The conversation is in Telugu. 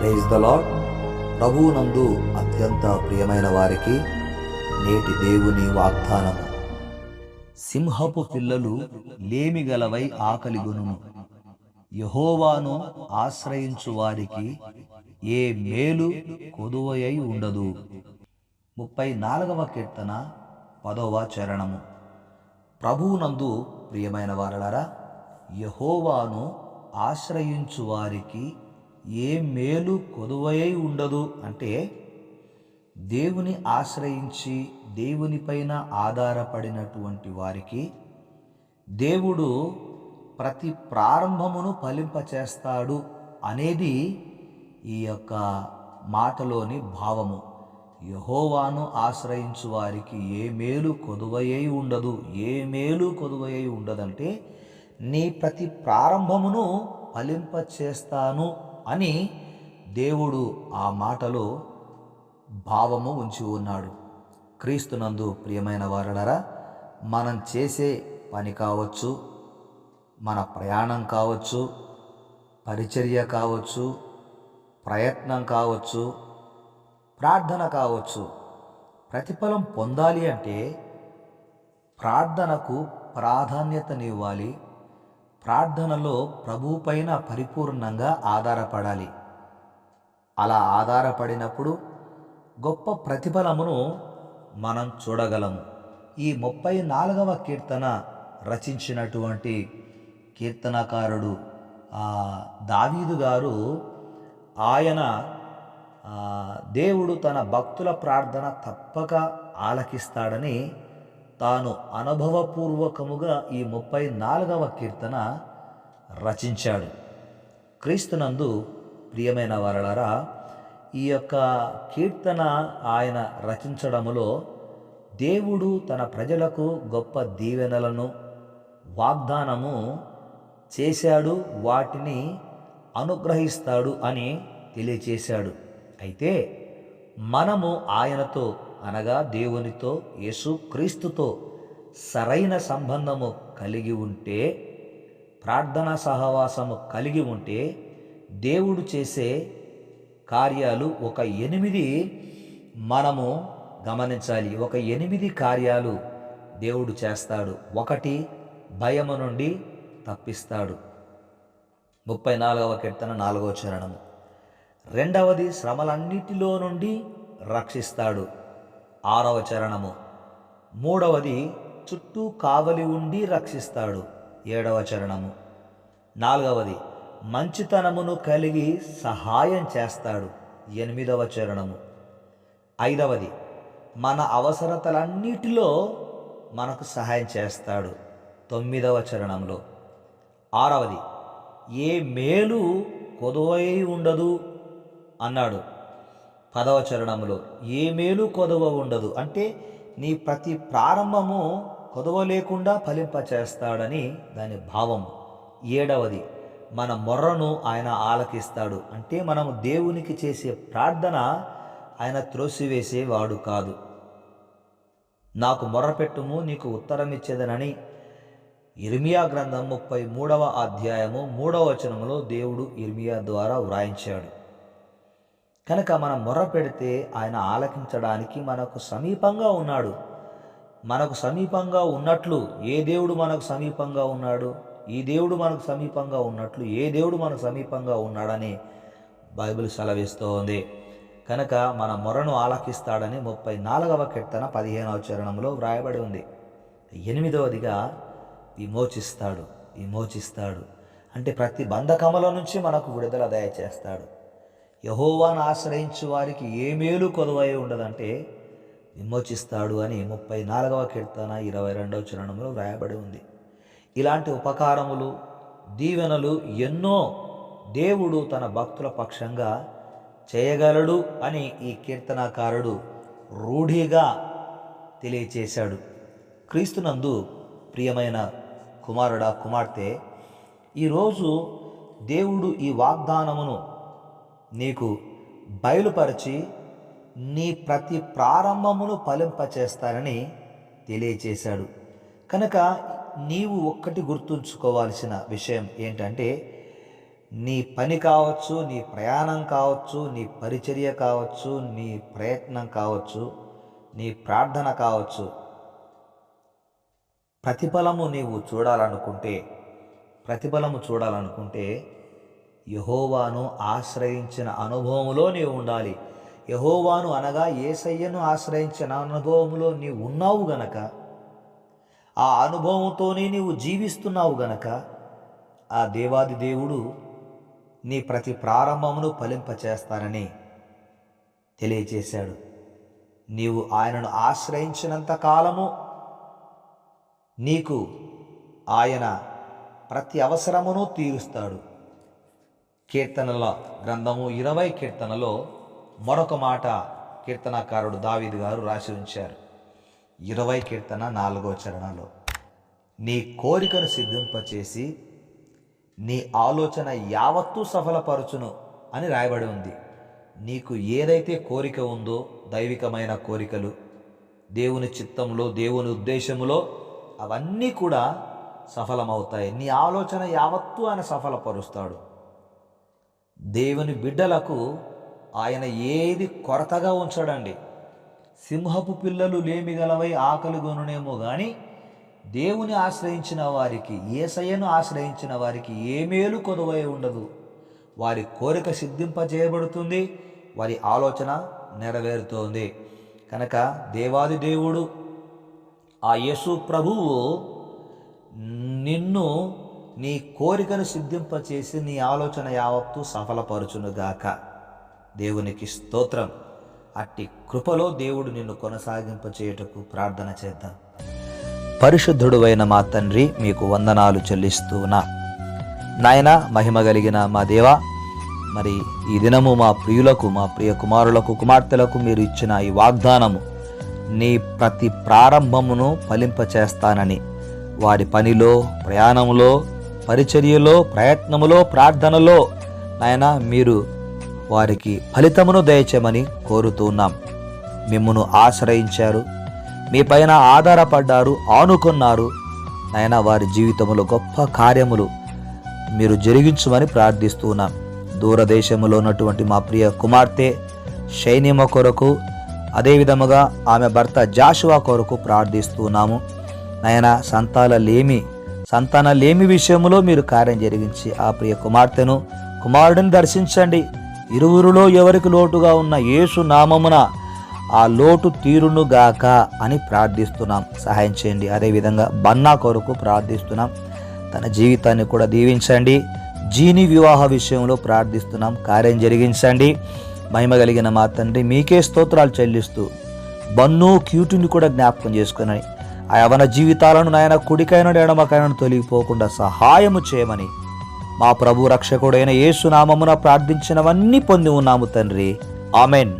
Praise the lord. ప్రభువునందు అత్యంత ప్రియమైన వారికి నేటి దేవుని వాగ్దానము. సింహపు పిల్లలు లేమిగలవై ఆకలిగొనును, యెహోవాను ఆశ్రయించు వారికి ఏ మేలు కొదువయై ఉండదు. 34వ కీర్తన 10వ చరణము. ప్రభువునందు ప్రియమైన వారలారా, యెహోవాను ఆశ్రయించు వారికి ఏ మేలు కొదువయై ఉండదు అంటే, దేవుని ఆశ్రయించి దేవునిపైన ఆధారపడినటువంటి వారికి దేవుడు ప్రతి ప్రారంభమును ఫలింపచేస్తాడు అనేది ఈ యొక్క మాటలోని భావము. యెహోవాను ఆశ్రయించు వారికి ఏ మేలు కొదువయై ఉండదు. ఏ మేలు కొదువయై ఉండదంటే, నీ ప్రతి ప్రారంభమును ఫలింపచేస్తాను అని దేవుడు ఆ మాటలో భావము ఉంచి ఉన్నాడు. క్రీస్తునందు ప్రియమైన వారలారా, మనం చేసే పని కావచ్చు, మన ప్రయాణం కావచ్చు, పరిచర్య కావచ్చు, ప్రయత్నం కావచ్చు, ప్రార్థన కావచ్చు, ప్రతిఫలం పొందాలి అంటే ప్రార్థనకు ప్రాధాన్యతనివ్వాలి. ప్రార్థనలో ప్రభువు పైన పరిపూర్ణంగా ఆధారపడాలి. అలా ఆధారపడినప్పుడు గొప్ప ప్రతిఫలమును మనం చూడగలము. ఈ 34వ కీర్తన రచించినటువంటి కీర్తనకారుడు దావీదు గారు, ఆయన దేవుడు తన భక్తుల ప్రార్థన తప్పక ఆలకిస్తాడని తాను అనుభవపూర్వకముగా ఈ 34వ కీర్తన రచించాడు. క్రీస్తునందు ప్రియమైన వారలారా, ఈ యొక్క కీర్తన ఆయన రచించడములో దేవుడు తన ప్రజలకు గొప్ప దీవెనలను వాగ్దానము చేశాడు, వాటిని అనుగ్రహిస్తాడు అని తెలియచేశాడు. అయితే మనము ఆయనతో అనగా దేవునితో, యేసుక్రీస్తుతో సరైన సంబంధము కలిగి ఉంటే, ప్రార్థనా సహవాసము కలిగి ఉంటే, దేవుడు చేసే కార్యాలు ఒక 8 మనము గమనించాలి. ఒక 8 కార్యాలు దేవుడు చేస్తాడు. 1, భయము నుండి తప్పిస్తాడు. 34వ కీర్తన 4వ చరణము. 2వది, శ్రమలన్నిటిలో నుండి రక్షిస్తాడు. 6వ చరణము. 3వది, చుట్టూ కావలి ఉండి రక్షిస్తాడు. 7వ చరణము. 4వది, మంచితనమును కలిగి సహాయం చేస్తాడు. 8వ చరణము. 5వది, మన అవసరతలన్నిటిలో మనకు సహాయం చేస్తాడు. 9వ చరణంలో. 6వది, ఏ మేలు కొదువై ఉండదు అన్నాడు. 10వ చరణంలో ఏ మేలు కొదవ ఉండదు అంటే, నీ ప్రతి ప్రారంభము కొదవ లేకుండా ఫలింపచేస్తాడని దాని భావం. 7వది, మన మొర్రను ఆయన ఆలకిస్తాడు అంటే, మనము దేవునికి చేసే ప్రార్థన ఆయన త్రోసివేసేవాడు కాదు. నాకు మొర్రపెట్టుము, నీకు ఉత్తరం ఇచ్చేదనని ఇర్మియా గ్రంథం 33వ అధ్యాయము 3వ వచనంలో దేవుడు ఇర్మియా ద్వారా వ్రాయించాడు. కనుక మనం మొర్ర పెడితే ఆయన ఆలకించడానికి మనకు సమీపంగా ఉన్నాడు. మనకు సమీపంగా ఉన్నట్లు ఏ దేవుడు మనకు సమీపంగా ఉన్నాడు? ఈ దేవుడు మనకు సమీపంగా ఉన్నట్లు ఏ దేవుడు మనకు సమీపంగా ఉన్నాడని బైబిల్ సెలవిస్తూ ఉంది. కనుక మన మొర్రను ఆలకిస్తాడని 34వ కీర్తన 15వ చరణంలో వ్రాయబడి ఉంది. 8వదిగా, విమోచిస్తాడు అంటే ప్రతి బంధకముల నుంచి మనకు విడుదల దయచేస్తాడు. యెహోవాను ఆశ్రయించు వారికి ఏ మేలు కొదువై ఉండదంటే విమోచిస్తాడు అని 34వ కీర్తన 22వ చరణంలో వ్రాయబడి ఉంది. ఇలాంటి ఉపకారములు, దీవెనలు ఎన్నో దేవుడు తన భక్తుల పక్షంగా చేయగలడు అని ఈ కీర్తనాకారుడు రూఢిగా తెలియచేశాడు. క్రీస్తునందు ప్రియమైన కుమారుడా, కుమార్తె, ఈరోజు దేవుడు ఈ వాగ్దానమును నీకు బయలుపరిచి నీ ప్రతి ప్రారంభమును ఫలింపచేస్తానని తెలియచేశాడు. కనుక నీవు ఒక్కటి గుర్తుంచుకోవాల్సిన విషయం ఏంటంటే, నీ పని కావచ్చు, నీ ప్రయాణం కావచ్చు, నీ పరిచర్య కావచ్చు, నీ ప్రయత్నం కావచ్చు, నీ ప్రార్థన కావచ్చు, ప్రతిఫలము చూడాలనుకుంటే యెహోవాను ఆశ్రయించిన అనుభవంలో నీవు ఉండాలి. యెహోవాను అనగా యేసయ్యను ఆశ్రయించిన అనుభవంలో నీవు ఉన్నావు గనక, ఆ అనుభవంతోనే నీవు జీవిస్తున్నావు గనక, ఆ దేవాది దేవుడు నీ ప్రతి ప్రారంభమును ఫలింపచేస్తానని తెలియచేశాడు. నీవు ఆయనను ఆశ్రయించినంత కాలము నీకు ఆయన ప్రతి అవసరమును తీరుస్తాడు. కీర్తనల గ్రంథము 20 కీర్తనలో మరొక మాట కీర్తనకారుడు దావీదు గారు రాసి ఉంచారు. 20 కీర్తన 4వ చరణంలో, నీ కోరికను సిద్ధింపచేసి నీ ఆలోచన యావత్తూ సఫలపరచును అని రాయబడి ఉంది. నీకు ఏదైతే కోరిక ఉందో, దైవికమైన కోరికలు, దేవుని చిత్తంలో, దేవుని ఉద్దేశములో, అవన్నీ కూడా సఫలమవుతాయి. నీ ఆలోచన యావత్తూ ఆయన సఫలపరుస్తాడు. దేవుని బిడ్డలకు ఆయన ఏది కొరతగా ఉంచడండి. సింహపు పిల్లలు లేమిగలవై ఆకలిగొనునేమో కానీ దేవుని ఆశ్రయించిన వారికి, యేసయ్యను ఆశ్రయించిన వారికి ఏ మేలు కొదువై ఉండదు. వారి కోరిక సిద్ధింపజేయబడుతుంది, వారి ఆలోచన నెరవేరుతోంది. కనుక దేవాది దేవుడు ఆ యేసు ప్రభువు నిన్ను నీ కోరికను సిద్ధింపచేసి నీ ఆలోచన యావత్తు సఫలపరచునుగాక. దేవునికి స్తోత్రం. అట్టి కృపలో దేవుడు నిన్ను కొనసాగింపచేయుటకు ప్రార్థన చేద్దాం. పరిశుద్ధుడువైన మా తండ్రి, మీకు వందనాలు చెల్లిస్తున్నా. నాయన, మహిమ కలిగిన మా దేవా, మరి ఈ దినము మా ప్రియులకు, మా ప్రియ కుమారులకు, కుమార్తెలకు మీరు ఇచ్చిన ఈ వాగ్దానము, నీ ప్రతి ప్రారంభమును ఫలింపచేస్తానని, వారి పనిలో, ప్రయాణంలో, పరిచర్యలో, ప్రయత్నములో, ప్రార్థనలో నాయన మీరు వారికి ఫలితమును దయచేయమని కోరుతున్నాం. మిమ్మును ఆశ్రయించారు, మీ పైన ఆధారపడ్డారు, ఆనుకున్నారు నాయన. వారి జీవితంలో గొప్ప కార్యములు మీరు జరిగించమని ప్రార్థిస్తున్నాం. దూరదేశములో ఉన్నటువంటి మా ప్రియ కుమార్తె షైనిమ కొరకు, అదేవిధముగా ఆమె భర్త జాషువా కొరకు ప్రార్థిస్తున్నాము నాయన. సంతానలేమి విషయంలో మీరు కార్యం జరిగించి ఆ ప్రియ కుమార్తెను, కుమారుడిని దర్శించండి. ఇరువురిలో ఎవరికి లోటుగా ఉన్న యేసు నామమున ఆ లోటు తీరునుగాక అని ప్రార్థిస్తున్నాం. సహాయం చేయండి. అదేవిధంగా బన్నా కొరకు ప్రార్థిస్తున్నాం. తన జీవితాన్ని కూడా దీవించండి. జీని వివాహ విషయంలో ప్రార్థిస్తున్నాం. కార్యం జరిగించండి. మహిమ కలిగిన మా తండ్రి, మీకే స్తోత్రాలు చెల్లిస్తూ బన్ను క్యూటుని కూడా జ్ఞాపకం చేసుకుని ఆ యవన జీవితాలను నాయన కుడికైన ఎడమకైన తొలగిపోకుండా సహాయము చేయమని మా ప్రభు రక్షకుడైన యేసు నామమున ప్రార్థించినవన్నీ పొంది ఉన్నాము తండ్రి. ఆమెన్.